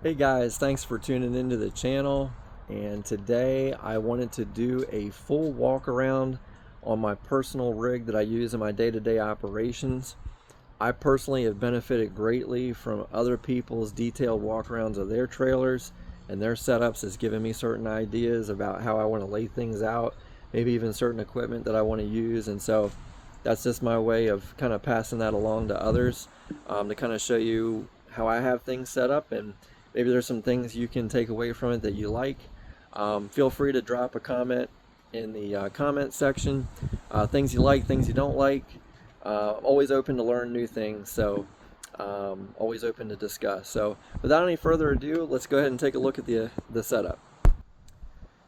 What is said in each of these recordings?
Hey guys, thanks for tuning into the channel. And today I wanted to do a full walk around on my personal rig that I use in my day-to-day operations. I personally have benefited greatly from other people's detailed walkarounds of their trailers and their setups. Has given me certain ideas about how I want to lay things out, maybe even certain equipment that I want to use. And so that's just my way of kind of passing that along to others, to kind of show you how I have things set up, and maybe there's some things you can take away from it that you like. Feel free to drop a comment in the comment section. Things you like, things you don't like. Always open to learn new things, so always open to discuss. So without any further ado, let's go ahead and take a look at the setup.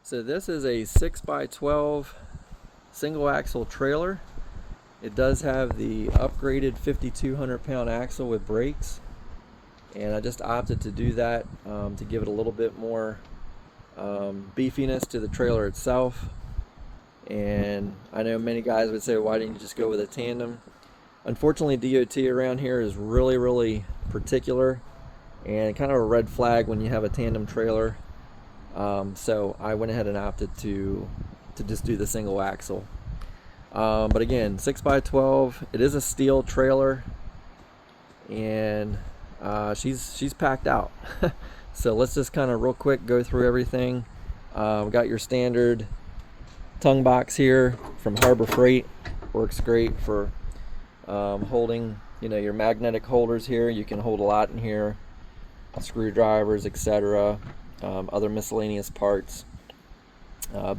So this is a 6x12 single axle trailer. It does have the upgraded 5,200 pound axle with brakes, and I just opted to do that to give it a little bit more beefiness to the trailer itself. And I know many guys would say, why didn't you just go with a tandem? Unfortunately, DOT around here is really particular and kind of a red flag when you have a tandem trailer. So I went ahead and opted to just do the single axle. But again, 6x12, it is a steel trailer, and she's packed out. So let's just kind of real quick go through everything. We got your standard tongue box here from Harbor Freight. Works great for holding, your magnetic holders here. You can hold a lot in here, screwdrivers, etc., other miscellaneous parts,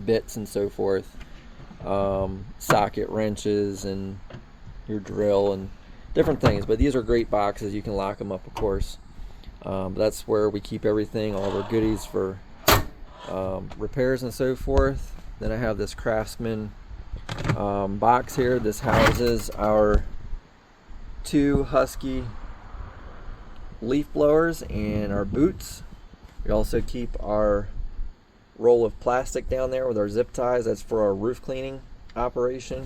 bits and so forth, socket wrenches and your drill and different things. But these are great boxes. You can lock them up, of course. That's where we keep everything, all our goodies for repairs and so forth. Then I have this Craftsman box here. This houses our 2 Husky leaf blowers and our boots. We also keep our roll of plastic down there with our zip ties. That's for our roof cleaning operation.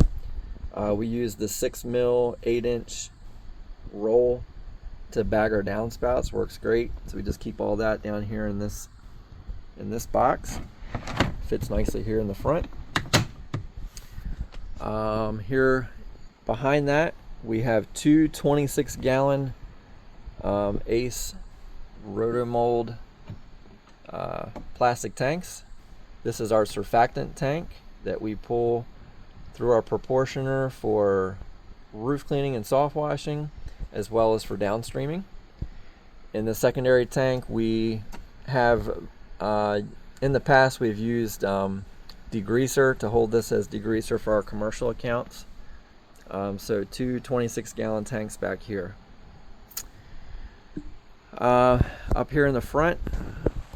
We use the 6mm 8-inch roll to bag our downspouts. Works great. So we just keep all that down here in this box. Fits nicely here in the front. Here behind that we have 2 26-gallon Ace Rotomold plastic tanks. This is our surfactant tank that we pull through our proportioner for roof cleaning and soft washing, as well as for downstreaming. In the secondary tank, we have in the past we've used degreaser to hold this as degreaser for our commercial accounts. So 2 26-gallon tanks back here. Up here in the front,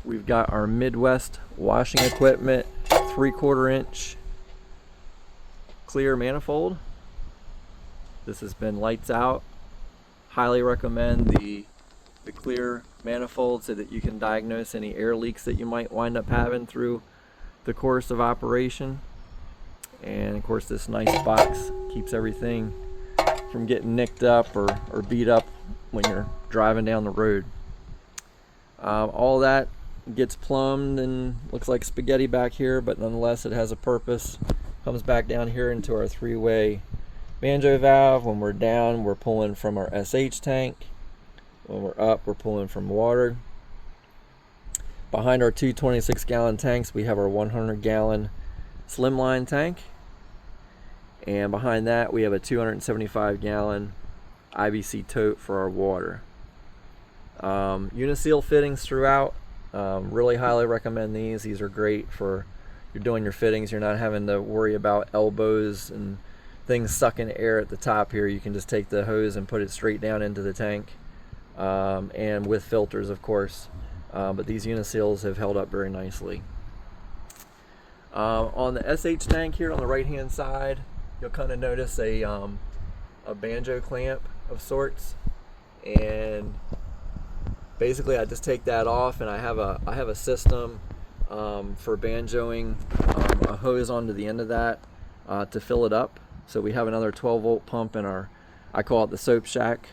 we've got our Midwest washing equipment 3/4 inch clear manifold. This has been lights out. Highly recommend the clear manifold so that you can diagnose any air leaks that you might wind up having through the course of operation. And of course, this nice box keeps everything from getting nicked up or beat up when you're driving down the road. All that gets plumbed and looks like spaghetti back here, but nonetheless it has a purpose. Comes back down here into our 3-way banjo valve. When we're down, we're pulling from our SH tank. When we're up, we're pulling from water. Behind our 2 26-gallon tanks, we have our 100-gallon slimline tank. And behind that, we have a 275-gallon IBC tote for our water. Uniseal fittings throughout. Really highly recommend these. These are great for you're doing your fittings. You're not having to worry about elbows and things sucking air at the top here. You can just take the hose and put it straight down into the tank, and with filters, of course. But these Uniseals have held up very nicely. On the SH tank here on the right hand side, you'll kind of notice a banjo clamp of sorts, and basically I just take that off, and I have a system for banjoing a hose onto the end of that to fill it up. So we have another 12-volt pump in our, I call it the soap shack,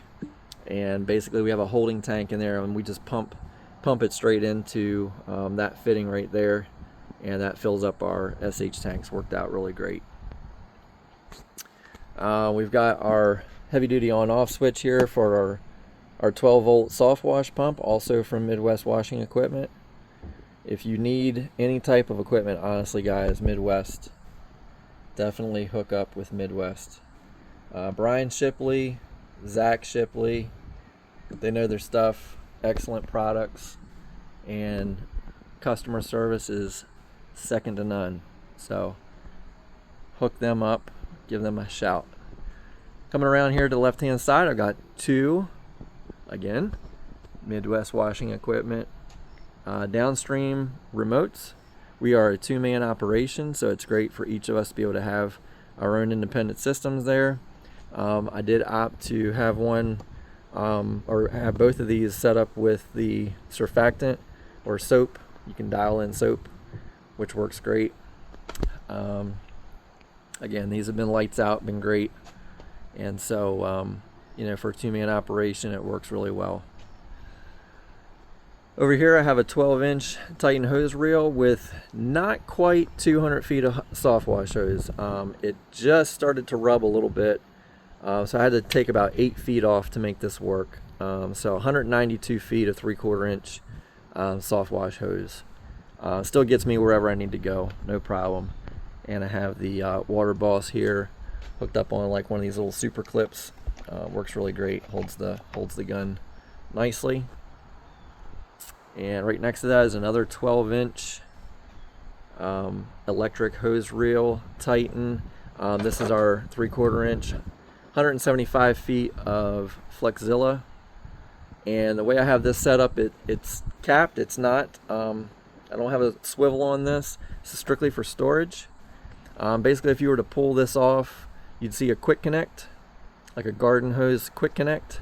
and basically we have a holding tank in there, and we just pump pump it straight into that fitting right there, and that fills up our SH tanks. Worked out really great. We've got our heavy duty on off switch here for our 12 volt soft wash pump, also from Midwest Washing Equipment. If you need any type of equipment, honestly guys, Midwest, definitely hook up with Midwest. Brian Shipley, Zach Shipley, they know their stuff. Excellent products, and customer service is second to none. So hook them up, give them a shout. Coming around here to the left hand side, I've got two, again, Midwest Washing Equipment downstream remotes. We are a two-man operation, so it's great for each of us to be able to have our own independent systems there. I did opt to have one or have both of these set up with the surfactant or soap. You can dial in soap, which works great. Again, these have been lights out, been great, and so you know, for a two-man operation, it works really well. Over here I have a 12-inch Titan hose reel with not quite 200 feet of soft wash hose. It just started to rub a little bit, so I had to take about 8 feet off to make this work. So 192 feet of 3/4 inch soft wash hose. Still gets me wherever I need to go, no problem. And I have the Water Boss here hooked up on like one of these little super clips. Works really great, holds the gun nicely. And right next to that is another 12-inch electric hose reel, Titan. This is our 3/4 inch, 175 feet of Flexzilla. And the way I have this set up, it's capped. It's not, I don't have a swivel on this. This is strictly for storage. Basically, if you were to pull this off, you'd see a quick connect, like a garden hose quick connect.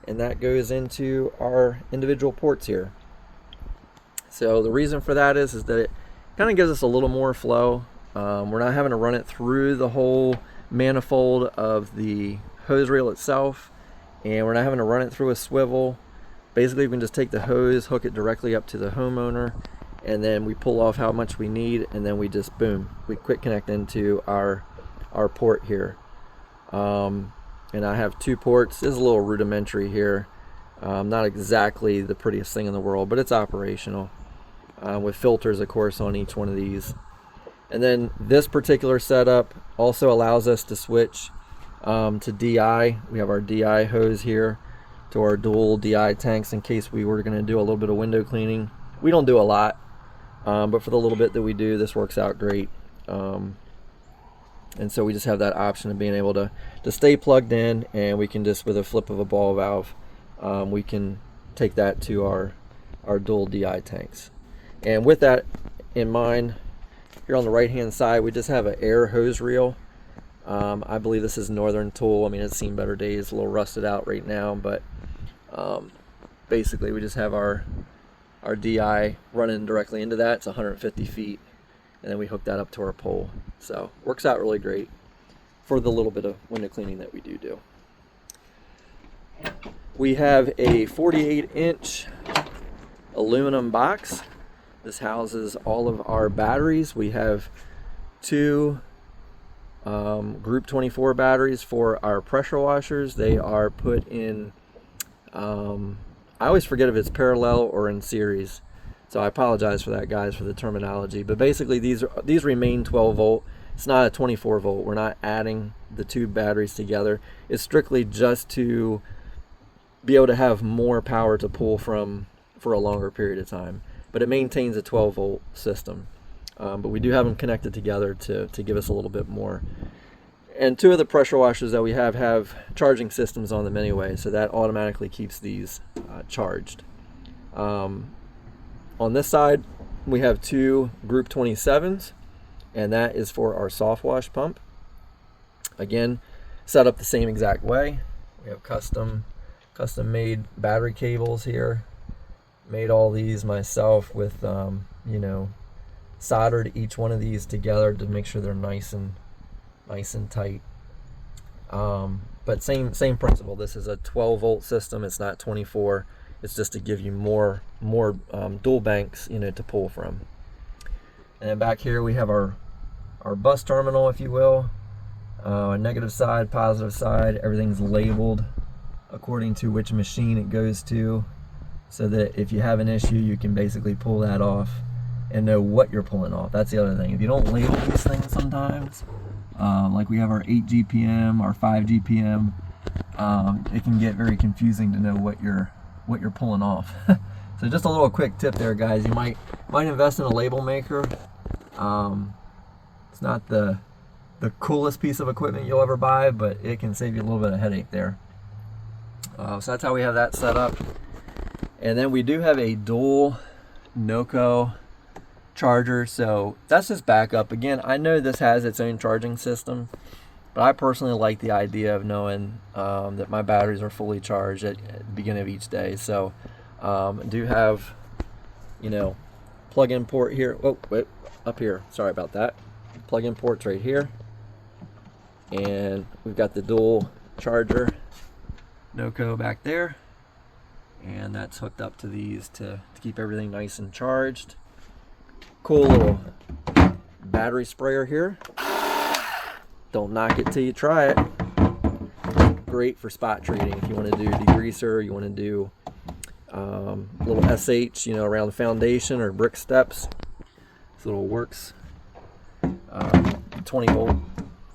And that goes into our individual ports here. So the reason for that is that it kind of gives us a little more flow. We're not having to run it through the whole manifold of the hose reel itself, and we're not having to run it through a swivel. Basically, we can just take the hose, hook it directly up to the homeowner, and then we pull off how much we need, and then we just, boom, we quick connect into our port here. And I have two ports. This is a little rudimentary here. Not exactly the prettiest thing in the world, but it's operational. With filters, of course, on each one of these. And then this particular setup also allows us to switch to DI. We have our DI hose here to our dual DI tanks in case we were going to do a little bit of window cleaning. We don't do a lot, but for the little bit that we do, this works out great. And so we just have that option of being able to stay plugged in, and we can just, with a flip of a ball valve, we can take that to our dual DI tanks. And with that in mind, here on the right hand side, we just have an air hose reel. I believe this is Northern Tool. I mean, it's seen better days, a little rusted out right now, but basically we just have our DI running directly into that. It's 150 feet, and then we hook that up to our pole. So works out really great for the little bit of window cleaning that we do. We have a 48-inch aluminum box. This houses all of our batteries. We have two Group 24 batteries for our pressure washers. They are put in, I always forget if it's parallel or in series, so I apologize for that, guys, for the terminology. But basically these remain 12 volt. It's not a 24 volt. We're not adding the two batteries together. It's strictly just to be able to have more power to pull from for a longer period of time. But it maintains a 12 volt system. But we do have them connected together to give us a little bit more. And two of the pressure washers that we have charging systems on them anyway, so that automatically keeps these charged. On this side, we have two Group 27s, and that is for our soft wash pump. Again, set up the same exact way. We have custom made battery cables here. Made all these myself with soldered each one of these together to make sure they're nice and tight. But same principle. This is a 12 volt system. It's not 24. It's just to give you more dual banks, you know, to pull from. And then back here we have our bus terminal, if you will. Negative side, positive side, everything's labeled according to which machine it goes to, so that if you have an issue, you can basically pull that off and know what you're pulling off. That's the other thing. If you don't label these things sometimes, like we have our 8 GPM, our 5 GPM, it can get very confusing to know what you're pulling off. So just a little quick tip there, guys. You might invest in a label maker. It's not the coolest piece of equipment you'll ever buy, but it can save you a little bit of headache there. So that's how we have that set up. And then we do have a dual NOCO charger, so that's just backup. Again, I know this has its own charging system, but I personally like the idea of knowing that my batteries are fully charged at the beginning of each day. So I do have, you know, plug-in port here. Oh, wait, up here. Sorry about that. Plug-in ports right here. And we've got the dual charger NOCO back there. And that's hooked up to these to keep everything nice and charged. Cool little battery sprayer here. Don't knock it till you try it. Great for spot treating if you want to do degreaser, you want to do little SH, you know, around the foundation or brick steps. This little works. 20 volt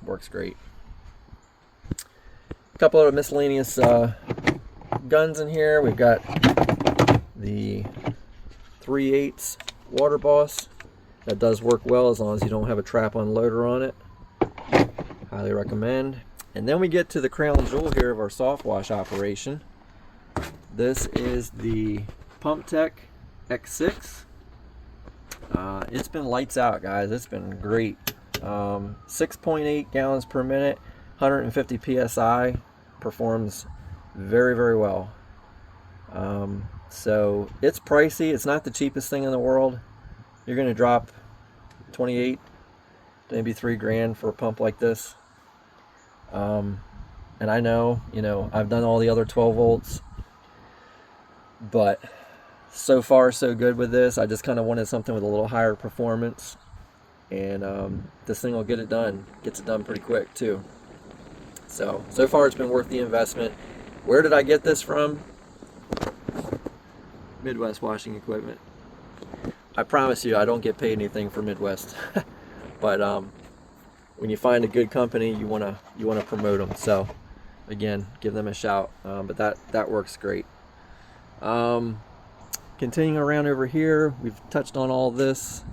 works great. A couple of miscellaneous guns in here. We've got the 3/8 water boss. That does work well as long as you don't have a trap unloader on it. Highly recommend. And then we get to the crown jewel here of our soft wash operation. This is the PumpTech X6. It's been lights out, guys. It's been great. 6.8 gallons per minute, 150 psi, performs very, very well. So it's pricey. It's not the cheapest thing in the world. You're going to drop 28, maybe $3 for a pump like this. And I know, you know, I've done all the other 12 volts, but so far so good with this. I just kind of wanted something with a little higher performance, and this thing will get it done. Gets it done pretty quick too. So far it's been worth the investment. Where did I get this from? Midwest Washing Equipment. I promise you, I don't get paid anything for Midwest, but when you find a good company, you wanna promote them. So again, give them a shout. But that works great. Continuing around over here, we've touched on all this.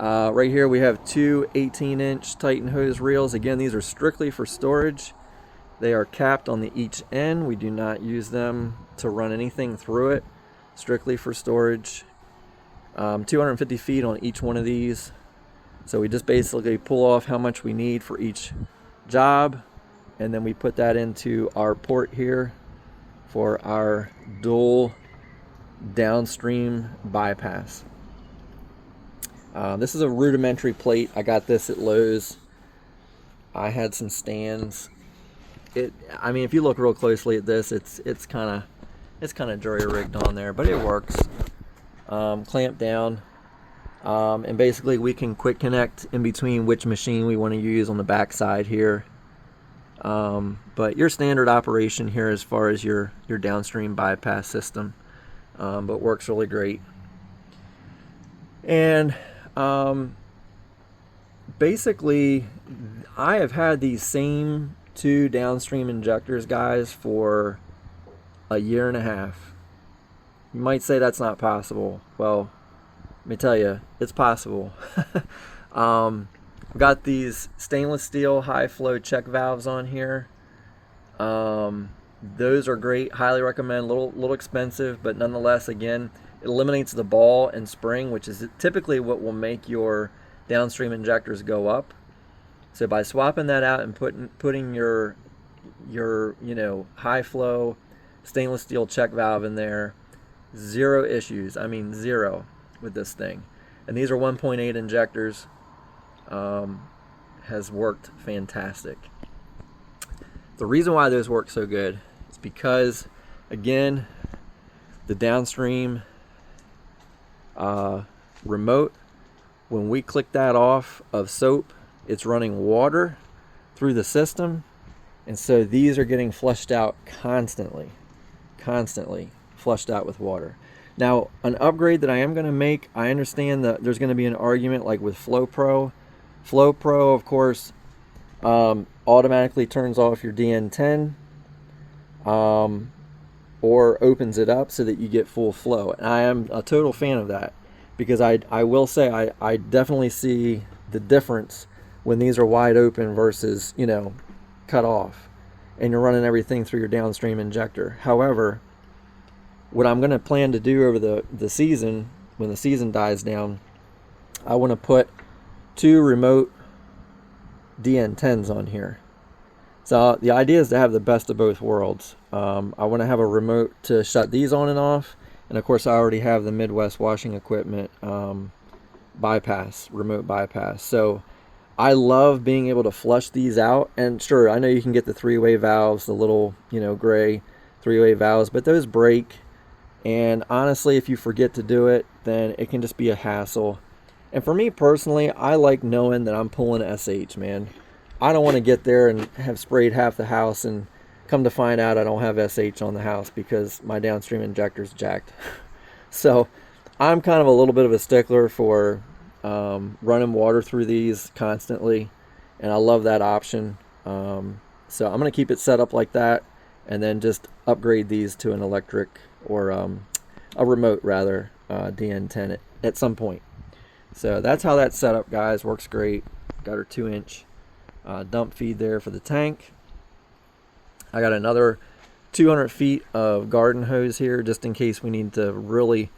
Right here we have two 18-inch Titan hose reels. Again, these are strictly for storage. They are capped on the each end. We do not use them to run anything through it. Strictly for storage. 250 feet on each one of these. So we just basically pull off how much we need for each job, and then we put that into our port here for our dual downstream bypass. This is a rudimentary plate. I got this at Lowe's. I had some stands. I mean, if you look real closely at this, it's kind of jury rigged on there, but it works. Clamp down, and basically we can quick connect in between which machine we want to use on the back side here. But your standard operation here as far as your downstream bypass system, but works really great. And basically I have had these same two downstream injectors, guys, for a year and a half. You might say that's not possible. Well, let me tell you, it's possible. We've got these stainless steel high flow check valves on here. Those are great. Highly recommend. Little expensive, but nonetheless, again, it eliminates the ball and spring, which is typically what will make your downstream injectors go up. So by swapping that out and putting your high flow stainless steel check valve in there, zero issues. I mean, zero with this thing. And these are 1.8 injectors. Has worked fantastic. The reason why those work so good is because, again, the downstream remote, when we click that off of soap, it's running water through the system, and so these are getting flushed out constantly flushed out with water. Now, an upgrade that I am going to make, I understand that there's going to be an argument like with FlowPro. FlowPro, of course, automatically turns off your DN10 or opens it up so that you get full flow. And I am a total fan of that, because I will say I definitely see the difference when these are wide open versus, you know, cut off and you're running everything through your downstream injector. However, what I'm going to plan to do over the season, when the season dies down, I want to put 2 remote DN10s on here. So the idea is to have the best of both worlds. I want to have a remote to shut these on and off, and of course I already have the Midwest washing equipment bypass, remote bypass. So I love being able to flush these out. And sure, I know you can get the 3-way valves, the little, you know, gray 3-way valves, but those break. And honestly, if you forget to do it, then it can just be a hassle. And for me personally, I like knowing that I'm pulling SH, man. I don't want to get there and have sprayed half the house and come to find out I don't have SH on the house because my downstream injector's jacked. So I'm kind of a little bit of a stickler for running water through these constantly, and I love that option. So I'm going to keep it set up like that, and then just upgrade these to an electric, or a remote rather, DN10 at some point. So that's how that's set up, guys. Works great. Got our 2-inch dump feed there for the tank. I got another 200 feet of garden hose here, just in case we need to really,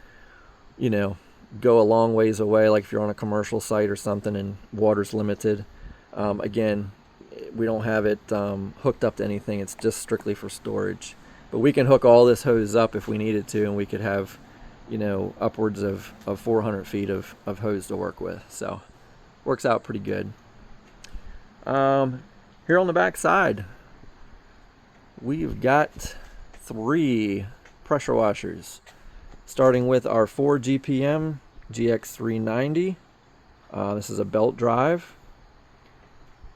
you know, go a long ways away, like if you're on a commercial site or something and water's limited. Again, we don't have it hooked up to anything. It's just strictly for storage. But we can hook all this hose up if we needed to, and we could have, you know, upwards of 400 feet of hose to work with. So works out pretty good. Here on the back side, we've got 3 pressure washers, starting with our 4 GPM GX390. This is a belt drive.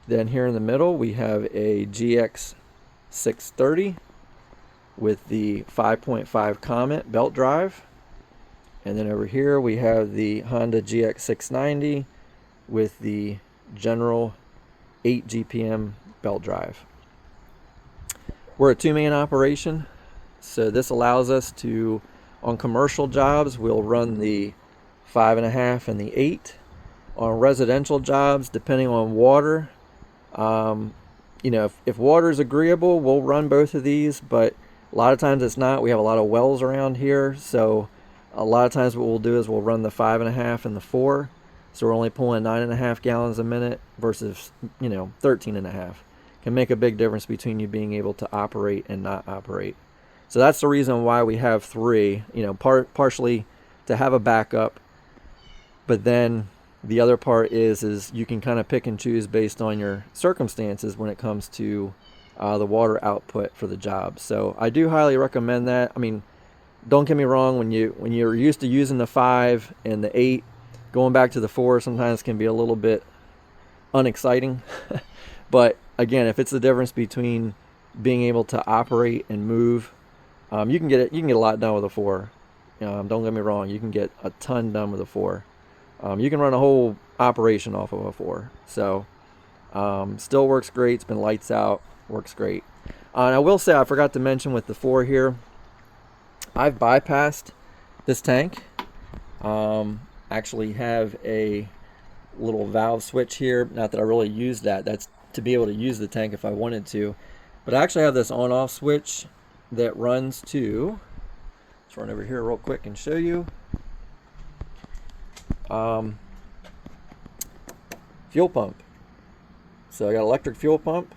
Then here in the middle we have a GX630 with the 5.5 Comet belt drive. And then over here we have the Honda GX690 with the General 8 GPM belt drive. We're a 2-man operation, so this allows us to, on commercial jobs, we'll run the 5.5 and the 8. On residential jobs, depending on water, you know, if water is agreeable, we'll run both of these, but a lot of times it's not. We have a lot of wells around here, so a lot of times what we'll do is we'll run the 5.5 and the 4. So we're only pulling 9.5 gallons a minute versus, you know, 13.5. Can make a big difference between you being able to operate and not operate. So that's the reason why we have 3, you know, partially to have a backup, but then the other part is you can kind of pick and choose based on your circumstances when it comes to the water output for the job. So I do highly recommend that. I mean, don't get me wrong, when you're used to using the 5 and the 8, going back to the 4 sometimes can be a little bit unexciting. But again, if it's the difference between being able to operate and move, you can get a lot done with a 4. Don't get me wrong, you can get a ton done with a 4. You can run a whole operation off of a 4. So still works great. It's been lights out, works great. And I will say, I forgot to mention with the 4 here, I've bypassed this tank. Actually have a little valve switch here. Not that I really use that. That's to be able to use the tank if I wanted to. But I actually have this on-off switch that runs to, let's run over here real quick and show you. Fuel pump. So I got electric fuel pump,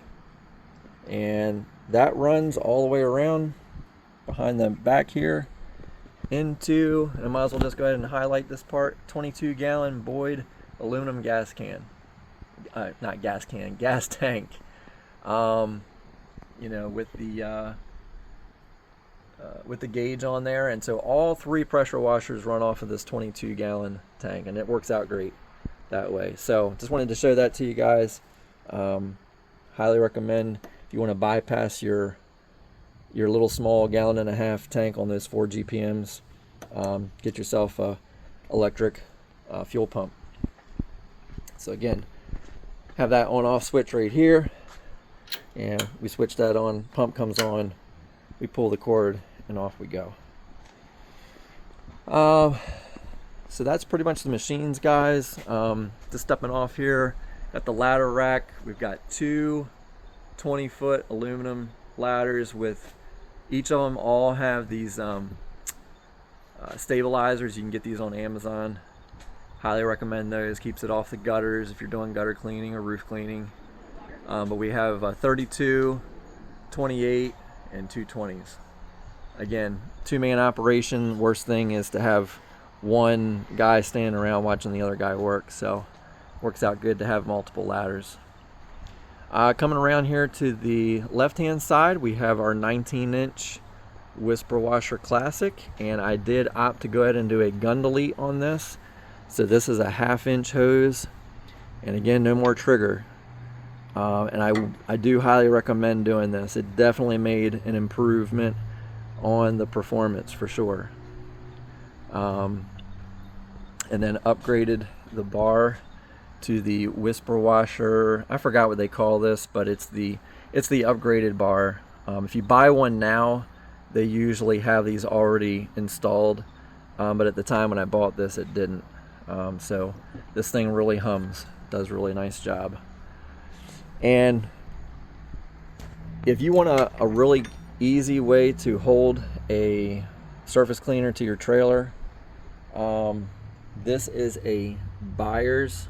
and that runs all the way around behind the back here into, and I might as well just go ahead and highlight this part, 22-gallon Boyd aluminum gas can. Not gas can, gas tank. You know, with the with the gauge on there, and so all 3 pressure washers run off of this 22-gallon tank, and it works out great that way. So just wanted to show that to you guys. Highly recommend if you want to bypass your little small 1.5 gallon tank on those 4 GPMs, get yourself a electric fuel pump. So again, have that on off switch right here, and we switch that on, pump comes on, we pull the cord, and off we go. So that's pretty much the machines, guys. Just stepping off here, got the ladder rack. We've got 2 20-foot aluminum ladders with each of them all have these stabilizers. You can get these on Amazon. Highly recommend those. Keeps it off the gutters if you're doing gutter cleaning or roof cleaning. But we have 32, 28, and 220s. Again, 2-man operation. Worst thing is to have one guy standing around watching the other guy work. So works out good to have multiple ladders. Coming around here to the left-hand side, we have our 19-inch Whisper Washer Classic, and I did opt to go ahead and do a gun delete on this. So this is a 1/2-inch hose, and again, no more trigger. And I do highly recommend doing this. It definitely made an improvement on the performance for sure. And then upgraded the bar to the Whisper Washer. I forgot what they call this, but it's the upgraded bar. If you buy one now, they usually have these already installed, but at the time when I bought this, it didn't. So this thing really hums, does a really nice job. And if you want a really easy way to hold a surface cleaner to your trailer, this is a Byers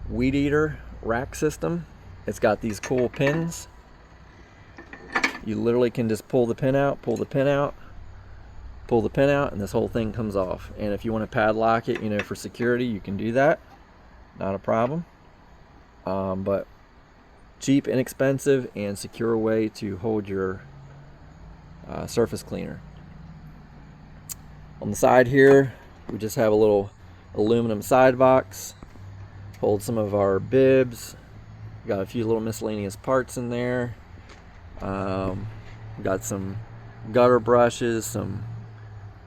weed eater rack system. It's got these cool pins. You literally can just pull the pin out, pull the pin out, pull the pin out, and this whole thing comes off. And if you want to padlock it, you know, for security, you can do that. Not a problem. But cheap, inexpensive, and secure way to hold your surface cleaner. On the side here, we just have a little aluminum side box. Hold some of our bibs. Got a few little miscellaneous parts in there. Got some gutter brushes, some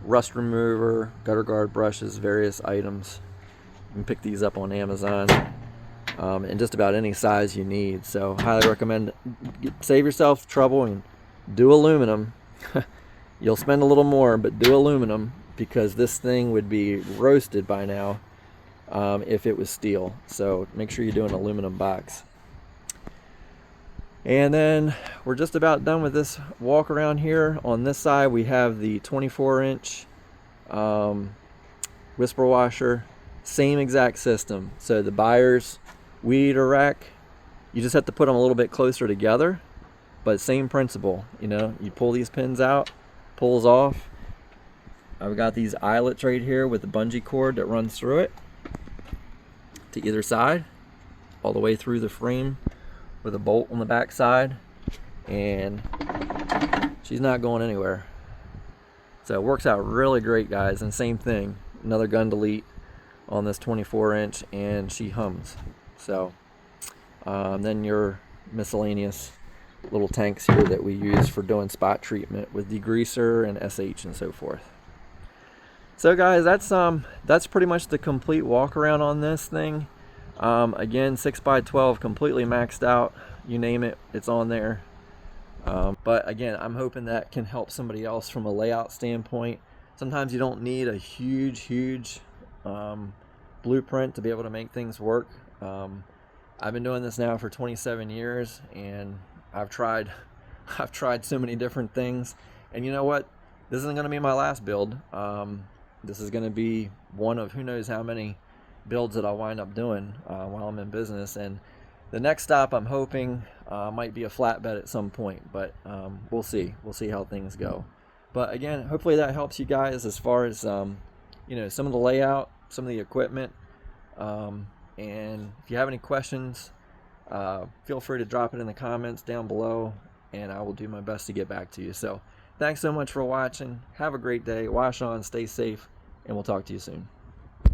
rust remover, gutter guard brushes, various items. You can pick these up on Amazon in just about any size you need. So highly recommend, save yourself trouble and do aluminum. You'll spend a little more, but do aluminum, because this thing would be roasted by now if it was steel. So make sure you do an aluminum box. And then we're just about done with this walk around here. On this side we have the 24-inch Whisper Washer, same exact system. So the Byers weed eater rack, you just have to put them a little bit closer together, but same principle. You know, you pull these pins out, pulls off. I've got these eyelets right here with the bungee cord that runs through it to either side, all the way through the frame, with a bolt on the back side, and she's not going anywhere. So it works out really great, guys. And same thing, another gun delete on this 24-inch, and she hums. So then your miscellaneous little tanks here that we use for doing spot treatment with degreaser and SH and so forth. So guys, that's pretty much the complete walk around on this thing. Again, 6x12, completely maxed out. You name it, it's on there. But again, I'm hoping that can help somebody else from a layout standpoint. Sometimes you don't need a huge blueprint to be able to make things work. I've been doing this now for 27 years, and I've tried so many different things. And you know what? This isn't going to be my last build. This is going to be one of who knows how many builds that I'll wind up doing while I'm in business. And the next stop, I'm hoping, might be a flatbed at some point, but we'll see how things go. But again, hopefully that helps you guys as far as you know, some of the layout, some of the equipment, and if you have any questions, feel free to drop it in the comments down below, and I will do my best to get back to you. So Thanks so much for watching. Have a great day. Wash on, stay safe, and we'll talk to you soon.